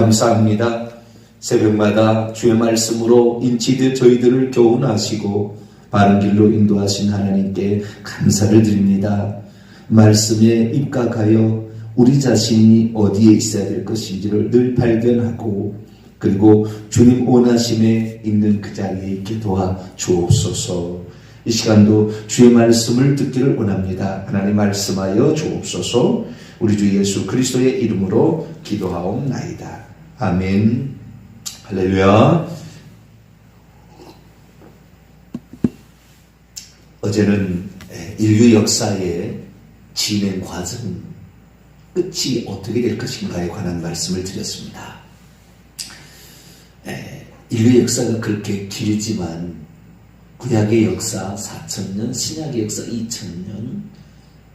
감사합니다. 새벽마다 주의 말씀으로 인치되 저희들을 교훈하시고 바른 길로 인도하신 하나님께 감사를 드립니다. 말씀에 입각하여 우리 자신이 어디에 있어야 될 것인지를 늘 발견하고 그리고 주님 원하심에 있는 그 자리에 있게 도와 주옵소서. 이 시간도 주의 말씀을 듣기를 원합니다. 하나님 말씀하여 주옵소서. 우리 주 예수 그리스도의 이름으로 기도하옵나이다. 아멘. 할렐루야. 어제는 인류 역사의 진행 과정, 끝이 어떻게 될 것인가에 관한 말씀을 드렸습니다. 인류 역사가 그렇게 길지만 구약의 역사 4,000년, 신약의 역사 2,000년,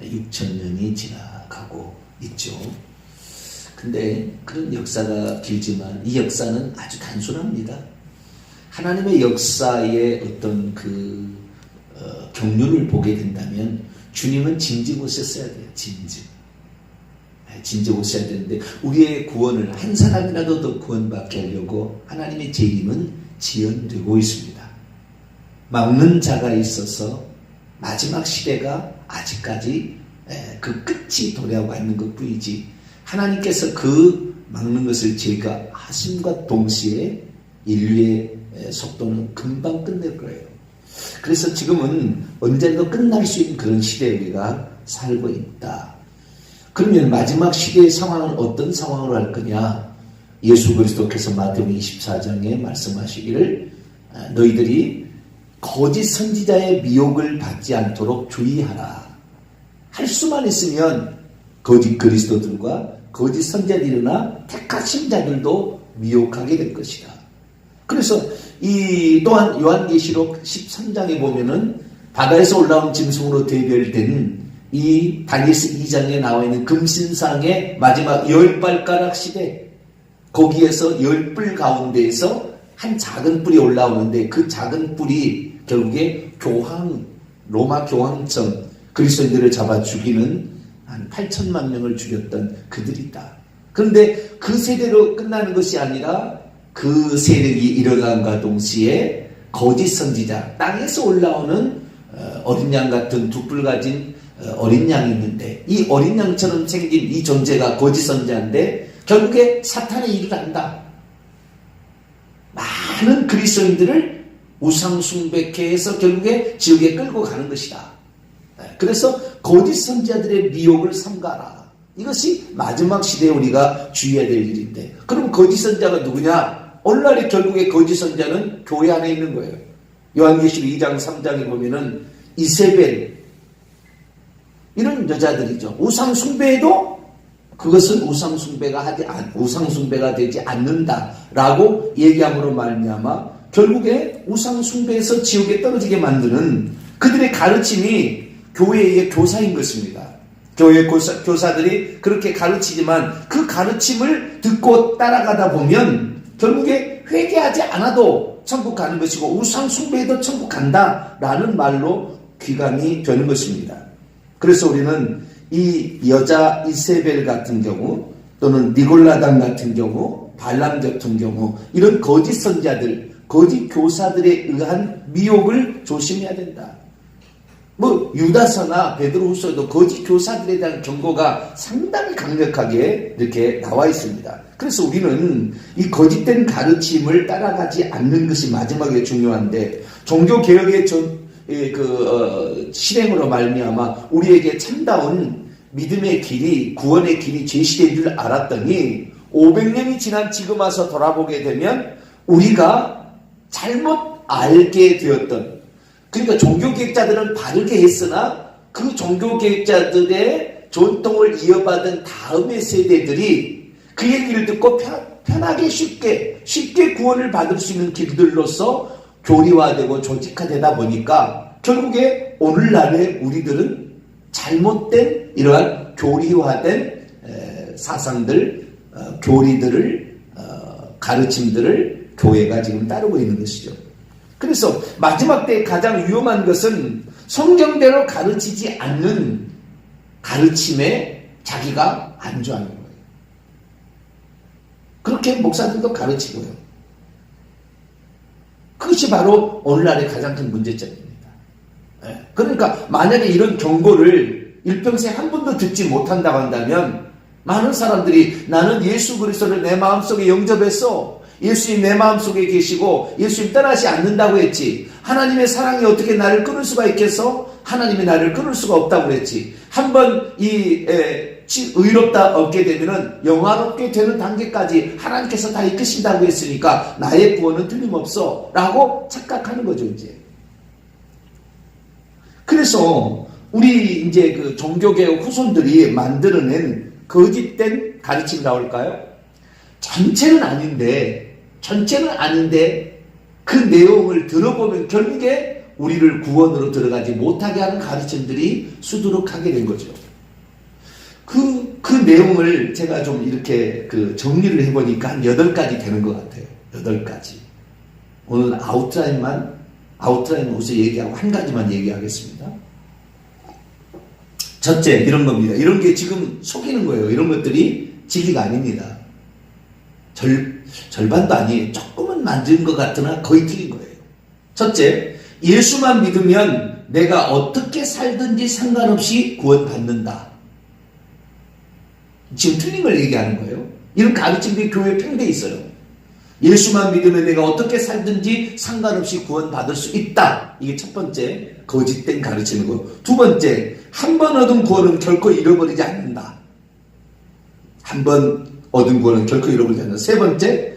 6,000년이 지나가고 있죠. 근데 그런 역사가 길지만 이 역사는 아주 단순합니다. 하나님의 역사의 어떤 경륜을 보게 된다면 주님은 진즉 오셨어야 돼요. 진즉 오셔야 되는데 우리의 구원을 한 사람이라도 더 구원받게 하려고 하나님의 재림은 지연되고 있습니다. 막는 자가 있어서 마지막 시대가 아직까지 그 끝이 도래하고 있는 것뿐이지 하나님께서 그 막는 것을 제거하심과 동시에 인류의 속도는 금방 끝낼 거예요. 그래서 지금은 언젠가 끝날 수 있는 그런 시대에 우리가 살고 있다. 그러면 마지막 시대의 상황은 어떤 상황으로 할 거냐? 예수 그리스도께서 마태복음 24장에 말씀하시기를 너희들이 거짓 선지자의 미혹을 받지 않도록 주의하라. 할 수만 있으면 거짓 그리스도들과 거짓 선지자들이나 택하신 자들도 미혹하게 될 것이다. 그래서 또한 요한계시록 13장에 보면은 바다에서 올라온 짐승으로 대별된 이 다니엘서 2장에 나와 있는 금신상의 마지막 10발가락 시대, 거기에서 10뿔 가운데에서 한 작은 뿔이 올라오는데 그 작은 뿔이 결국에 로마 교황청 그리스도인들을 잡아 죽이는 한 8천만 명을 죽였던 그들이다. 그런데 그 세대로 끝나는 것이 아니라 그 세력이 일어남과 동시에 거짓 선지자, 땅에서 올라오는 어린 양 같은 두 뿔 가진 어린 양이 있는데 이 어린 양처럼 생긴 이 존재가 거짓 선지자인데 결국에 사탄의 일을 한다. 많은 그리스도인들을 우상숭배케 해서 결국에 지옥에 끌고 가는 것이다. 그래서 거짓 선지자들의 미혹을 삼가라. 이것이 마지막 시대에 우리가 주의해야 될 일인데 그럼 거짓 선지자가 누구냐? 오늘날의 결국에 거짓 선지자는 교회 안에 있는 거예요. 요한계시록 2장 3장에 보면은 이세벨 이런 여자들이죠. 우상숭배에도 그것은 우상숭배가 되지 않는다라고 얘기함으로 말미암아 결국에 우상숭배에서 지옥에 떨어지게 만드는 그들의 가르침이 교회의 교사인 것입니다. 교회 교사들이 그렇게 가르치지만 그 가르침을 듣고 따라가다 보면 결국에 회개하지 않아도 천국 가는 것이고 우상숭배에도 천국 간다라는 말로 귀감이 되는 것입니다. 그래서 우리는 이 여자 이세벨 같은 경우 또는 니골라당 같은 경우 발람 같은 경우 이런 거짓 선자들 거짓 교사들에 의한 미혹을 조심해야 된다. 유다서나 베드로후서도 거짓 교사들에 대한 경고가 상당히 강력하게 이렇게 나와 있습니다. 그래서 우리는 이 거짓된 가르침을 따라가지 않는 것이 마지막에 중요한데 종교개혁의 실행으로 말미암아 우리에게 참다운 믿음의 길이 구원의 길이 제시된 줄 알았더니 500년이 지난 지금 와서 돌아보게 되면 우리가 잘못 알게 되었던 그러니까 종교개혁자들은 바르게 했으나 그 종교개혁자들의 전통을 이어받은 다음의 세대들이 그 얘기를 듣고 편하게 쉽게 구원을 받을 수 있는 길들로서 교리화되고 조직화되다 보니까 결국에 오늘날의 우리들은 잘못된 이러한 교리화된 사상들, 교리들을 가르침들을 교회가 지금 따르고 있는 것이죠. 그래서 마지막 때 가장 위험한 것은 성경대로 가르치지 않는 가르침에 자기가 안주하는 거예요. 그렇게 목사들도 가르치고요. 그것이 바로 오늘날의 가장 큰 문제점입니다. 그러니까 만약에 이런 경고를 일평생 한 번도 듣지 못한다고 한다면 많은 사람들이 나는 예수 그리스도를 내 마음속에 영접했어. 예수님 내 마음속에 계시고 예수님 떠나지 않는다고 했지. 하나님의 사랑이 어떻게 나를 끊을 수가 있겠어? 하나님이 나를 끊을 수가 없다고 했지. 한번 의롭다 얻게 되면은 영화롭게 되는 단계까지 하나님께서 다 이끄신다고 했으니까 나의 구원은 틀림없어 라고 착각하는 거죠. 이제 그래서 우리 이제 그 종교개혁 후손들이 만들어낸 거짓된 가르침이라고 할까요? 전체는 아닌데 그 내용을 들어보면 결국에 우리를 구원으로 들어가지 못하게 하는 가르침들이 수두룩하게 된 거죠. 그 내용을 제가 좀 이렇게 정리를 해보니까 한 8가지 되는 것 같아요. 8가지. 오늘 아웃라인만 우선 얘기하고 한 가지만 얘기하겠습니다. 첫째, 이런 겁니다. 이런 게 지금 속이는 거예요. 이런 것들이 진리가 아닙니다. 절반도 아니에요. 조금은 만든 것 같으나 거의 틀린 거예요. 첫째, 예수만 믿으면 내가 어떻게 살든지 상관없이 구원받는다. 지금 틀린 걸 얘기하는 거예요. 이런 가르침들이 교회에 팽배해 있어요. 예수만 믿으면 내가 어떻게 살든지 상관없이 구원받을 수 있다. 이게 첫 번째 거짓된 가르침이고, 두 번째, 한 번 얻은 구원은 결코 잃어버리지 않는다. 한 번 얻은 구원은 결코 잃어버리지 않는다. 세 번째,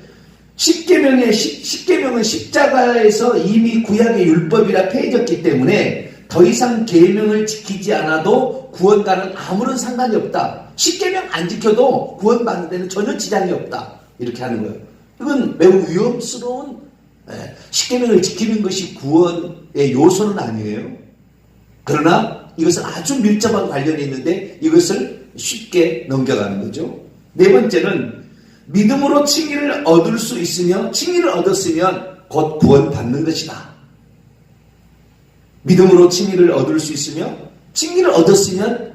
십계명은 십자가에서 이미 구약의 율법이라 폐해졌기 때문에 더 이상 계명을 지키지 않아도 구원과는 아무런 상관이 없다. 십계명 안 지켜도 구원받는 데는 전혀 지장이 없다. 이렇게 하는 거예요. 이건 매우 위험스러운, 십계명을 지키는 것이 구원의 요소는 아니에요. 그러나 이것은 아주 밀접한 관련이 있는데 이것을 쉽게 넘겨가는 거죠. 네 번째는 믿음으로 칭의를 얻을 수 있으며 칭의를 얻었으면 곧 구원받는 것이다. 믿음으로 칭의를 얻을 수 있으며 칭의를 얻었으면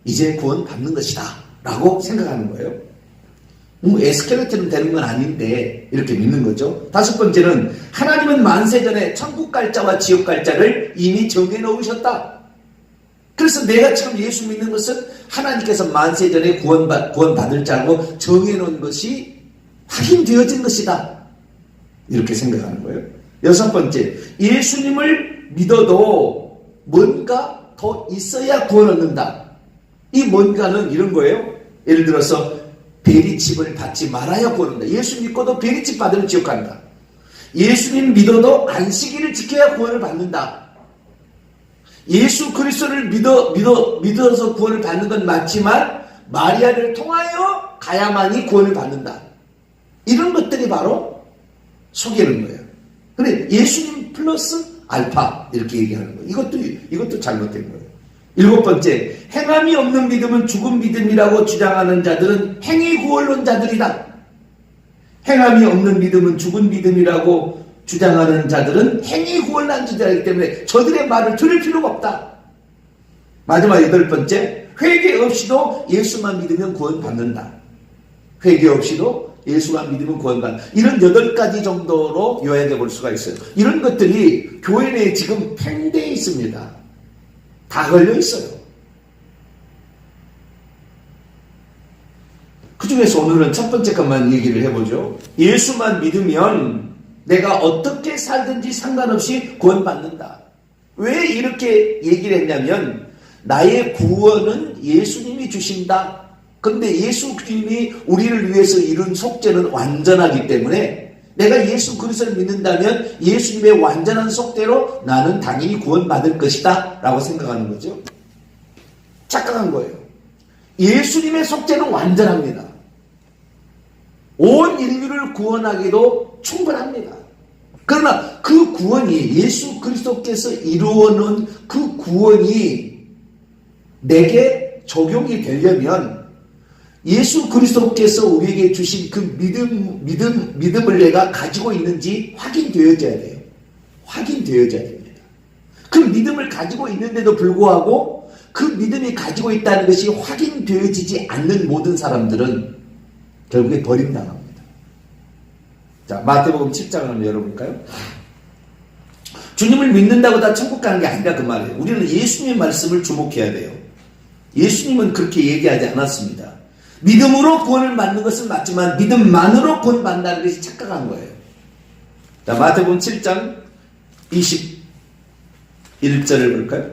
이제 구원받는 것이다 라고 생각하는 거예요. 에스컬레이터는 되는 건 아닌데 이렇게 믿는 거죠. 다섯 번째는 하나님은 만세전에 천국 갈 자와 지옥 갈 자를 이미 정해놓으셨다. 그래서 내가 지금 예수 믿는 것은 하나님께서 만세전에 구원받을 자고 정해놓은 것이 확인되어진 것이다. 이렇게 생각하는 거예요. 여섯 번째, 예수님을 믿어도 뭔가 더 있어야 구원 얻는다. 이 뭔가는 이런 거예요. 예를 들어서 베리칩을 받지 말아야 구원 얻는다. 예수 믿고도 베리칩 받으면 지옥 간다. 예수님 믿어도 안식일을 지켜야 구원을 받는다. 예수 그리스도를 믿어서 구원을 받는 건 맞지만 마리아를 통하여 가야만이 구원을 받는다. 이런 것들이 바로 속이는 거예요. 그래, 예수님 플러스 알파 이렇게 얘기하는 거예요. 이것도 잘못된 거예요. 일곱 번째, 행함이 없는 믿음은 죽은 믿음이라고 주장하는 자들은 행위구원론자들이다. 행함이 없는 믿음은 죽은 믿음이라고 주장하는 자들은 행위구원론자들이기 때문에 저들의 말을 들을 필요가 없다. 마지막 여덟 번째, 회개 없이도 예수만 믿으면 구원받는다. 회개 없이도 예수만 믿으면 구원받는다. 이런 8가지 정도로 요약해 볼 수가 있어요. 이런 것들이 교회 내에 지금 팽배해 있습니다. 다 걸려 있어요. 그 중에서 오늘은 첫 번째 것만 얘기를 해보죠. 예수만 믿으면 내가 어떻게 살든지 상관없이 구원받는다. 왜 이렇게 얘기를 했냐면 나의 구원은 예수님이 주신다. 그런데 예수님이 우리를 위해서 이룬 속죄는 완전하기 때문에 내가 예수 그리스도를 믿는다면 예수님의 완전한 속죄로 나는 당연히 구원받을 것이다 라고 생각하는 거죠. 착각한 거예요. 예수님의 속죄는 완전합니다. 온 인류를 구원하기도 충분합니다. 그러나 그 구원이 예수 그리스도께서 이루어놓은 그 구원이 내게 적용이 되려면 예수 그리스도께서 우리에게 주신 그 믿음을 내가 가지고 있는지 확인되어져야 돼요. 확인되어져야 됩니다. 그 믿음을 가지고 있는데도 불구하고 그 믿음이 가지고 있다는 것이 확인되어지지 않는 모든 사람들은 결국에 버림당합니다. 자, 마태복음 7장을 한번 열어볼까요? 주님을 믿는다고 다 천국 가는 게 아니라 그 말이에요. 우리는 예수님의 말씀을 주목해야 돼요. 예수님은 그렇게 얘기하지 않았습니다. 믿음으로 구원을 받는 것은 맞지만 믿음만으로 구원 받는다는 것이 착각한 거예요. 자, 마태복음 7장 21절을 볼까요?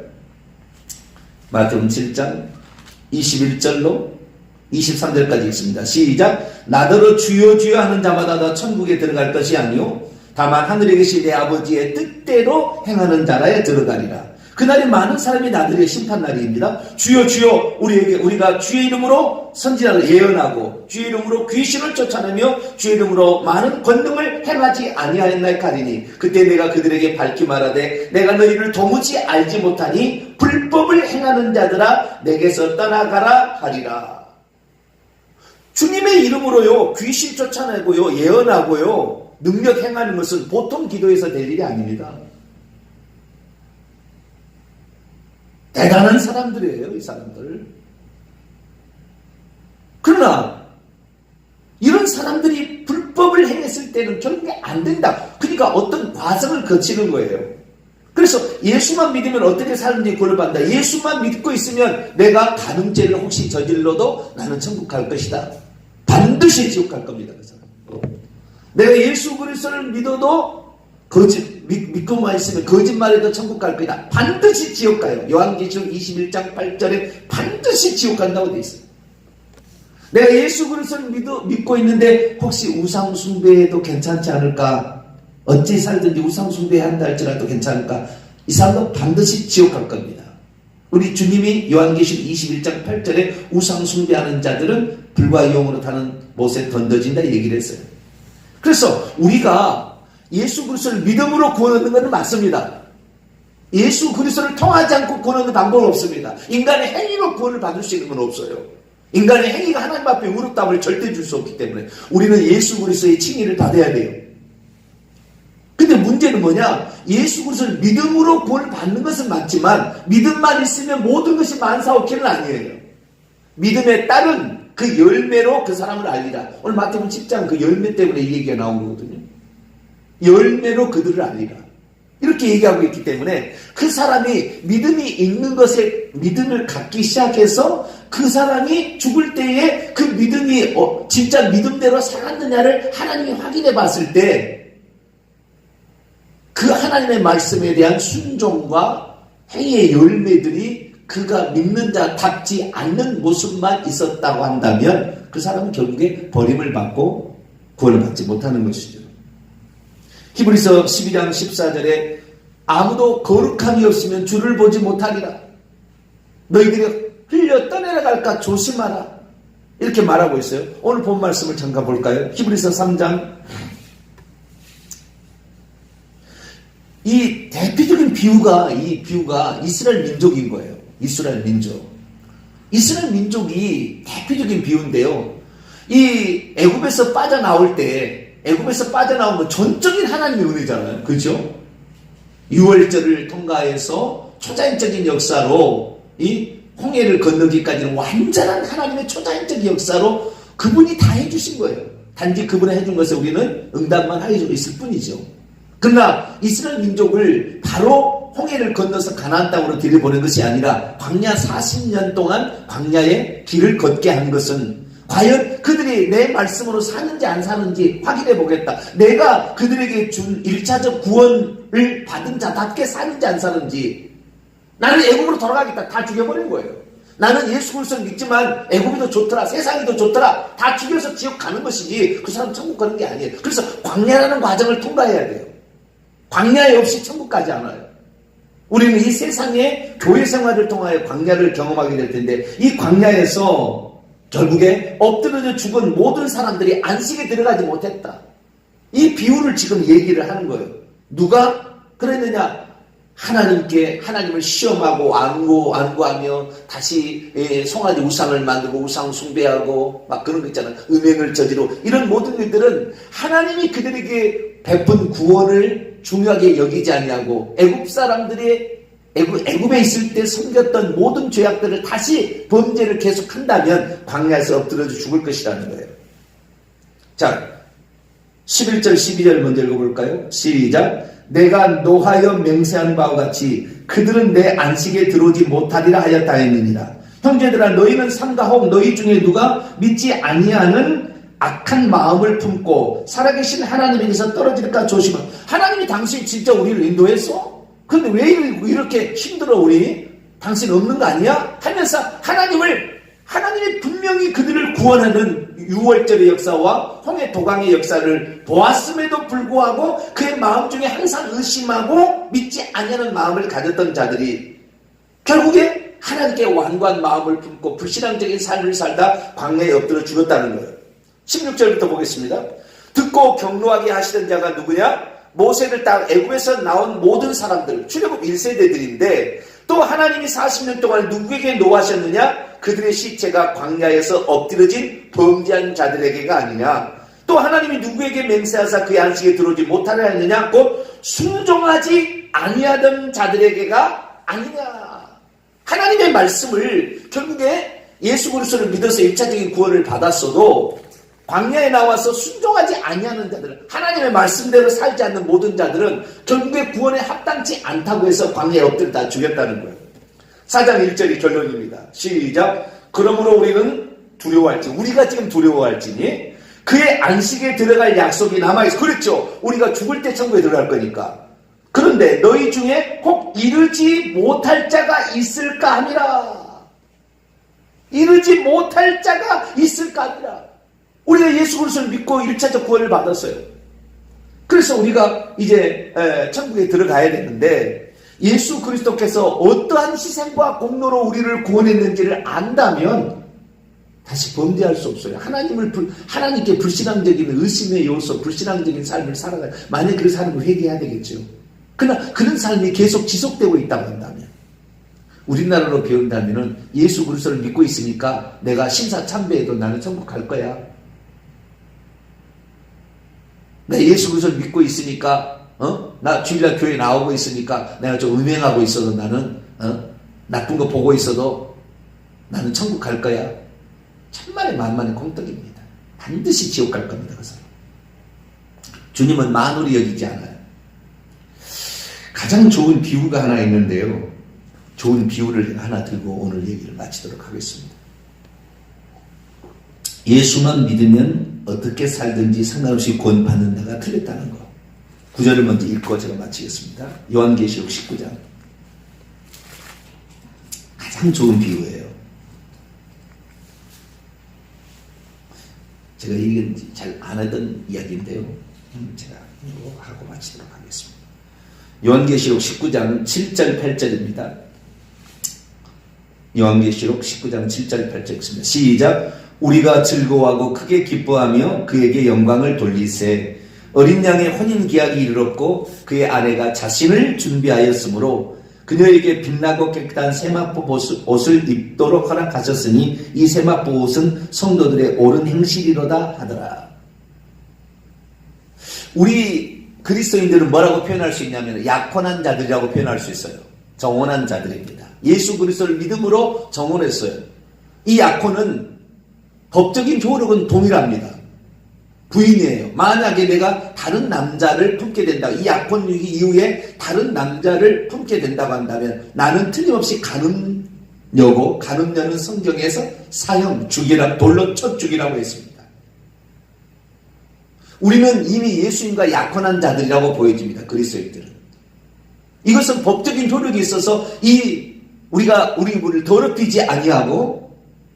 마태복음 7장 21절로 23절까지 있습니다. 시작. 나더러 주여 주여 하는 자마다 다 천국에 들어갈 것이 아니요 다만 하늘에 계신 내 아버지의 뜻대로 행하는 자라에 들어가리라. 그날이 많은 사람이 나들의 심판날입니다. 주여 주여 우리가 주의 이름으로 선지자를 예언하고 주의 이름으로 귀신을 쫓아내며 주의 이름으로 많은 권능을 행하지 아니하였나이까 하리니 그때 내가 그들에게 밝히 말하되 내가 너희를 도무지 알지 못하니 불법을 행하는 자들아 내게서 떠나가라 하리라. 주님의 이름으로요 귀신 쫓아내고요 예언하고요 능력 행하는 것은 보통 기도에서 될 일이 아닙니다. 대단한 사람들이에요, 이 사람들. 그러나 이런 사람들이 불법을 행했을 때는 결국에 안 된다. 그러니까 어떤 과정을 거치는 거예요. 그래서 예수만 믿으면 어떻게 사는지 구원을 받는다. 예수만 믿고 있으면 내가 간음죄를 혹시 저질러도 나는 천국 갈 것이다. 반드시 지옥 갈 겁니다. 그 사람. 내가 예수 그리스도를 믿어도 믿고만 있으면 거짓말해도 천국 갈 거다. 반드시 지옥 가요. 요한계시록 21장 8절에 반드시 지옥 간다고 되어 있어요. 내가 예수 그리스도를 믿고 있는데 혹시 우상 숭배해도 괜찮지 않을까? 어찌 살든지 우상 숭배한다 할지라도 괜찮을까? 이 사람도 반드시 지옥 갈 겁니다. 우리 주님이 요한계시록 21장 8절에 우상 숭배하는 자들은 불과 용으로 타는 못에 던져진다 얘기를 했어요. 그래서 우리가 예수 그리스도를 믿음으로 구원 얻는 것은 맞습니다. 예수 그리스도를 통하지 않고 구원 얻는 방법은 없습니다. 인간의 행위로 구원을 받을 수 있는 건 없어요. 인간의 행위가 하나님 앞에 의롭다함을 절대 줄 수 없기 때문에 우리는 예수 그리스도의 칭의를 받아야 돼요. 근데 문제는 뭐냐? 예수 그리스도를 믿음으로 구원을 받는 것은 맞지만 믿음만 있으면 모든 것이 만사오케는 아니에요. 믿음에 따른 그 열매로 그 사람을 알리라. 오늘 마태복음 10장 그 열매 때문에 이 얘기가 나온 거거든요. 열매로 그들을 알리라. 이렇게 얘기하고 있기 때문에 그 사람이 믿음이 있는 것에 믿음을 갖기 시작해서 그 사람이 죽을 때에 그 믿음이 진짜 믿음대로 살았느냐를 하나님이 확인해 봤을 때 그 하나님의 말씀에 대한 순종과 행위의 열매들이 그가 믿는 자답지 않는 모습만 있었다고 한다면 그 사람은 결국에 버림을 받고 구원을 받지 못하는 것이죠. 히브리서 12장 14절에 아무도 거룩함이 없으면 주를 보지 못하리라. 너희들이 흘려 떠내려갈까 조심하라. 이렇게 말하고 있어요. 오늘 본 말씀을 잠깐 볼까요? 히브리서 3장. 이 대표적인 비유가 이스라엘 민족인 거예요. 이스라엘 민족. 이스라엘 민족이 대표적인 비유인데요. 이 애굽에서 빠져나올 때 애굽에서 빠져나오면 전적인 하나님의 은혜잖아요. 그죠? 유월절을 통과해서 초자연적인 역사로 이 홍해를 건너기까지는 완전한 하나님의 초자연적인 역사로 그분이 다 해주신 거예요. 단지 그분이 해준 것에 우리는 응답만 하고 있을 뿐이죠. 그러나 이스라엘 민족을 바로 홍해를 건너서 가나안 땅으로 들여보낸 것이 아니라 광야 40년 동안 광야의 길을 걷게 한 것은 과연 그들이 내 말씀으로 사는지 안 사는지 확인해 보겠다. 내가 그들에게 준 1차적 구원을 받은 자답게 사는지 안 사는지. 나는 애굽으로 돌아가겠다. 다 죽여버린 거예요. 나는 예수 그리스도를 믿지만 애굽이 더 좋더라. 세상이 더 좋더라. 다 죽여서 지옥 가는 것이지 그 사람 천국 가는 게 아니에요. 그래서 광야라는 과정을 통과해야 돼요. 광야에 없이 천국 가지 않아요. 우리는 이 세상의 교회 생활을 통하여 광야를 경험하게 될 텐데 이 광야에서 결국에 엎드려져 죽은 모든 사람들이 안식에 들어가지 못했다. 이 비유를 지금 얘기를 하는 거예요. 누가 그랬느냐? 하나님을 시험하고 안구하며 다시 송아지 우상을 만들고 우상 숭배하고 막 그런 거 있잖아요. 음행을 저지르고 이런 모든 일들은 하나님이 그들에게 베푼 구원을 중요하게 여기지 아니하고 애굽 사람들이 애굽에 있을 때 섬겼던 모든 죄악들을 다시 범죄를 계속한다면 광야에서 엎드려져 죽을 것이라는 거예요. 자, 11절 12절 먼저 읽어볼까요? 시작. 내가 노하여 맹세한 바와 같이 그들은 내 안식에 들어오지 못하리라 하였다 했느니라. 형제들아 너희는 삼가 혹 너희 중에 누가 믿지 아니하는 악한 마음을 품고 살아계신 하나님에게서 떨어질까 조심하. 하나님이 당신 진짜 우리를 인도했어? 근데 왜 이렇게 힘들어 우리? 당신 없는 거 아니야? 하면서 하나님이 분명히 그들을 구원하는 유월절의 역사와 홍해 도강의 역사를 보았음에도 불구하고 그의 마음 중에 항상 의심하고 믿지 아니하는 마음을 가졌던 자들이 결국에 하나님께 완고한 마음을 품고 불신앙적인 삶을 살다 광야에 엎드려 죽었다는 거예요. 16절부터 보겠습니다. 듣고 경노하게 하시던 자가 누구냐? 모세를 따라 애굽에서 나온 모든 사람들, 출애굽 1세대들인데 또 하나님이 40년 동안 누구에게 노하셨느냐? 그들의 시체가 광야에서 엎드려진 범죄한 자들에게가 아니냐. 또 하나님이 누구에게 맹세하사 그의 안식에 들어오지 못하려 했느냐? 곧 순종하지 아니하던 자들에게가 아니냐. 하나님의 말씀을 결국에 예수 그리스도를 믿어서 1차적인 구원을 받았어도 광야에 나와서 순종하지 아니하는 자들, 하나님의 말씀대로 살지 않는 모든 자들은 결국에 구원에 합당치 않다고 해서 광야에 엎드려 다 죽였다는 거예요. 4장 1절이 결론입니다. 시작. 그러므로 우리는 두려워할지니, 우리가 지금 두려워할지니 그의 안식에 들어갈 약속이 남아있어. 그렇죠. 우리가 죽을 때 천국에 들어갈 거니까. 그런데 너희 중에 혹 이르지 못할 자가 있을까 함이라. 이르지 못할 자가 있을까 함이라. 우리가 예수 그리스도를 믿고 1차적 구원을 받았어요. 그래서 우리가 이제 천국에 들어가야 되는데 예수 그리스도께서 어떠한 희생과 공로로 우리를 구원했는지를 안다면 다시 범죄할 수 없어요. 하나님께 불신앙적인 의심의 요소, 불신앙적인 삶을 살아가요. 만약 그 삶을 회개해야 되겠죠. 그러나 그런 삶이 계속 지속되고 있다고 한다면, 우리나라로 배운다면은 예수 그리스도를 믿고 있으니까 내가 신사참배해도 나는 천국 갈 거야. 나 예수 그리스도를 믿고 있으니까, 나 주일날 교회 나오고 있으니까 내가 좀 음행하고 있어도 나는, 나쁜 거 보고 있어도 나는 천국 갈 거야. 천만의 만만의 공덕입니다. 반드시 지옥 갈 겁니다. 그 사람. 주님은 만홀히 여기지 않아요. 가장 좋은 비유가 하나 있는데요. 좋은 비유를 하나 들고 오늘 얘기를 마치도록 하겠습니다. 예수만 믿으면 어떻게 살든지 상관없이 구원받는다가 틀렸다는 거. 9절을 먼저 읽고 제가 마치겠습니다. 요한계시록 19장. 가장 좋은 비유예요. 제가 이게 잘 안 하던 이야기인데요. 제가 이거 하고 마치도록 하겠습니다. 요한계시록 19장 7절 8절입니다. 요한계시록 19장 7절 8절 읽습니다. 시작. 우리가 즐거워하고 크게 기뻐하며 그에게 영광을 돌리세. 어린 양의 혼인 기약이 이르렀고 그의 아내가 자신을 준비하였으므로 그녀에게 빛나고 깨끗한 세마포 옷을 입도록 허락하셨으니 이 세마포 옷은 성도들의 옳은 행실이로다 하더라. 우리 그리스도인들은 뭐라고 표현할 수 있냐면 약혼한 자들이라고 표현할 수 있어요. 정혼한 자들입니다. 예수 그리스도를 믿음으로 정혼했어요. 이 약혼은 법적인 효력은 동일합니다. 부인이에요. 만약에 내가 다른 남자를 품게 된다, 이 약혼 이후에 다른 남자를 품게 된다고 한다면 나는 틀림없이 가늠녀고, 가늠녀는 성경에서 사형, 죽이라, 돌로 쳐 죽이라고 했습니다. 우리는 이미 예수님과 약혼한 자들이라고 보여집니다. 그리스도인들은. 이것은 법적인 효력이 있어서 우리를 더럽히지 아니하고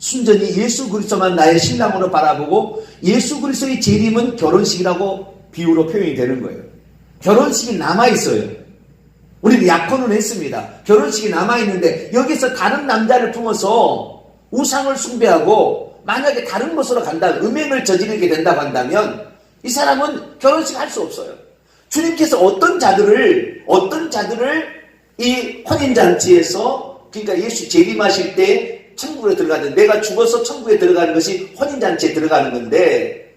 순전히 예수 그리스도만 나의 신랑으로 바라보고 예수 그리스도의 재림은 결혼식이라고 비유로 표현이 되는 거예요. 결혼식이 남아있어요. 우리는 약혼은 했습니다. 결혼식이 남아있는데 여기서 다른 남자를 품어서 우상을 숭배하고 만약에 다른 곳으로 간다면, 음행을 저지르게 된다고 한다면 이 사람은 결혼식 할 수 없어요. 주님께서 어떤 자들을 이 혼인잔치에서, 그러니까 예수 재림하실 때 천국에 들어가는, 내가 죽어서 천국에 들어가는 것이 혼인잔치에 들어가는 건데,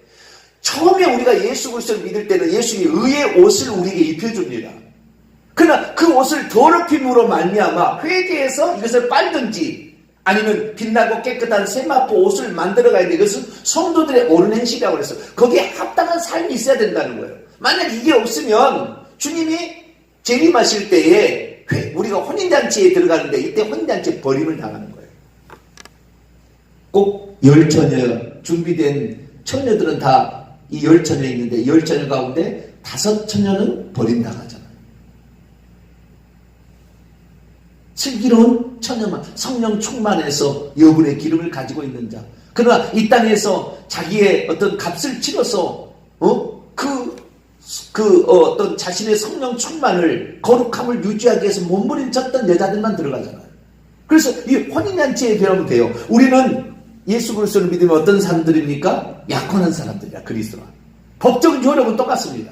처음에 우리가 예수 그리스도를 믿을 때는 예수님이 의의 옷을 우리에게 입혀줍니다. 그러나 그 옷을 더럽힘으로 말미암아 회개해서 이것을 빨든지 아니면 빛나고 깨끗한 세마포 옷을 만들어 가야 돼. 이것은 성도들의 옳은 행실이라고 그랬어. 거기에 합당한 삶이 있어야 된다는 거예요. 만약 이게 없으면 주님이 재림하실 때에 우리가 혼인잔치에 들어가는데 이때 혼인잔치에 버림을 당하는 거예요. 꼭 열처녀 준비된 처녀들은 다 이 열처녀에 있는데 열처녀 가운데 5처녀는 버림당하잖아요. 슬기로운 처녀만 성령 충만해서 여분의 기름을 가지고 있는 자. 그러나 이 땅에서 자기의 어떤 값을 치러서 어떤 자신의 성령 충만을 거룩함을 유지하기 위해서 몸부림쳤던 여자들만 들어가잖아요. 그래서 이 혼인잔치에 배우면 돼요. 우리는 예수 그리스도를 믿으면 어떤 사람들입니까? 약혼한 사람들이야. 그리스도와 법적인 효력은 똑같습니다.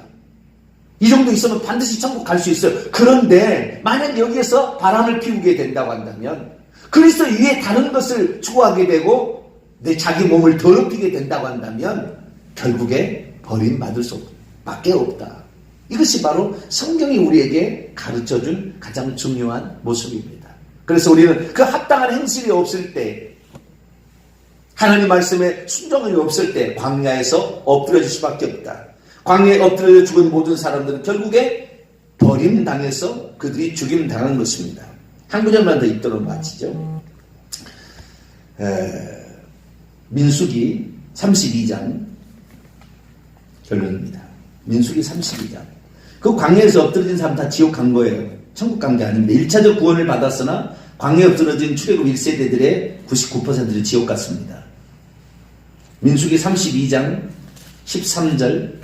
이 정도 있으면 반드시 천국 갈 수 있어요. 그런데 만약 여기에서 바람을 피우게 된다고 한다면, 그리스도 위에 다른 것을 추구하게 되고 내 자기 몸을 더럽히게 된다고 한다면 결국에 버림받을 수밖에 없다. 이것이 바로 성경이 우리에게 가르쳐준 가장 중요한 모습입니다. 그래서 우리는 그 합당한 행실이 없을 때, 하나님 말씀에 순종이 없을 때 광야에서 엎드려질 수밖에 없다. 광야에 엎드려 죽은 모든 사람들은 결국에 버림당해서 그들이 죽임당하는 것입니다. 한 구절만 더 읽도록 마치죠. 민수기 32장 결론입니다. 민수기 32장. 그 광야에서 엎드러진 사람 다 지옥 간 거예요. 천국 간 게 아닙니다. 1차적 구원을 받았으나 광야에 엎드러진 출애굽 1세대들의 99%를 지옥 갔습니다. 민수기 32장 13절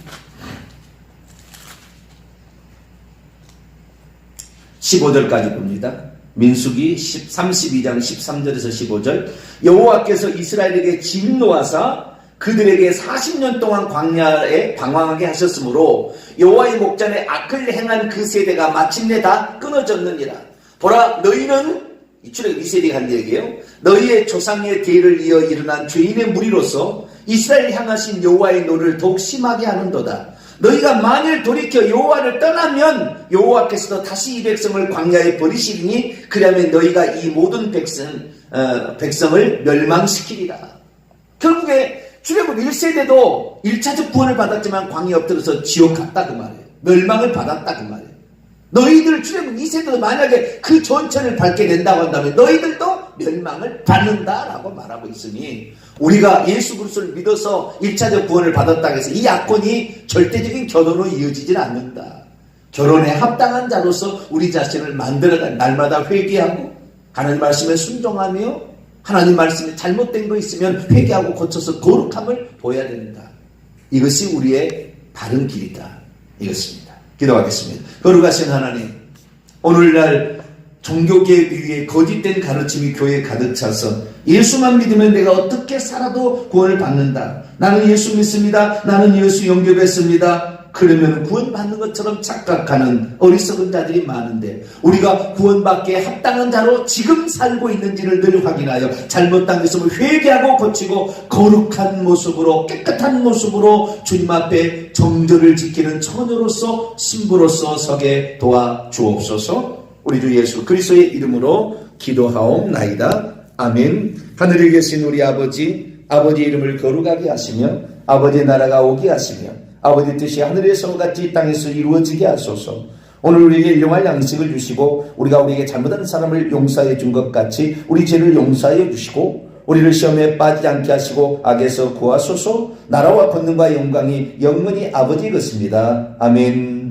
15절까지 봅니다. 민수기 32장 13절에서 15절. 여호와께서 이스라엘에게 진노하사 그들에게 40년 동안 광야에 방황하게 하셨으므로 여호와의 목전에 악을 행한 그 세대가 마침내 다 끊어졌느니라. 보라, 너희는 이 출애굽 2세대가 한 얘기예요. 너희의 조상의 뒤를 이어 일어난 죄인의 무리로서 이스라엘 향하신 여호와의 노를 더욱 심하게 하는도다. 너희가 만일 돌이켜 여호와를 떠나면 여호와께서도 다시 이 백성을 광야에 버리시리니 그러면 너희가 이 모든 백성을 멸망시키리라. 결국에 출애굽 1세대도 1차적 구원을 받았지만 광야에 엎드려서 지옥 갔다 그 말이에요. 멸망을 받았다 그 말이에요. 너희들 출애굽 2세대도 만약에 그 전체를 밟게 된다고 한다면 너희들도 멸망을 받는다라고 말하고 있으니, 우리가 예수 그리스도를 믿어서 1차적 구원을 받았다고 해서 이 약혼이 절대적인 결혼으로 이어지질 않는다. 결혼에 합당한 자로서 우리 자신을 만들어가 날마다 회개하고 하나님 말씀에 순종하며 하나님 말씀에 잘못된 거 있으면 회개하고 고쳐서 거룩함을 보여야 된다. 이것이 우리의 바른 길이다. 이것입니다. 기도하겠습니다. 거룩하신 하나님, 오늘날 종교계 위에 거짓된 가르침이 교회에 가득 차서 예수만 믿으면 내가 어떻게 살아도 구원을 받는다. 나는 예수 믿습니다. 나는 예수 영접했습니다. 그러면 구원받는 것처럼 착각하는 어리석은 자들이 많은데, 우리가 구원받기에 합당한 자로 지금 살고 있는지를 늘 확인하여 잘못한 것을 회개하고 고치고 거룩한 모습으로, 깨끗한 모습으로 주님 앞에 정절을 지키는 처녀로서 신부로서 서게 도와주옵소서. 우리 주 예수 그리스도의 이름으로 기도하옵나이다. 아멘. 하늘에 계신 우리 아버지, 아버지의 이름을 거룩하게 하시며 아버지의 나라가 오게 하시며 아버지 뜻이 하늘에서 같이 이 땅에서 이루어지게 하소서. 오늘 우리에게 일용할 양식을 주시고 우리가 우리에게 잘못한 사람을 용서해 준 것 같이 우리 죄를 용서해 주시고 우리를 시험에 빠지지 않게 하시고 악에서 구하소서. 나라와 권능과 영광이 영원히 아버지 것입니다. 아멘.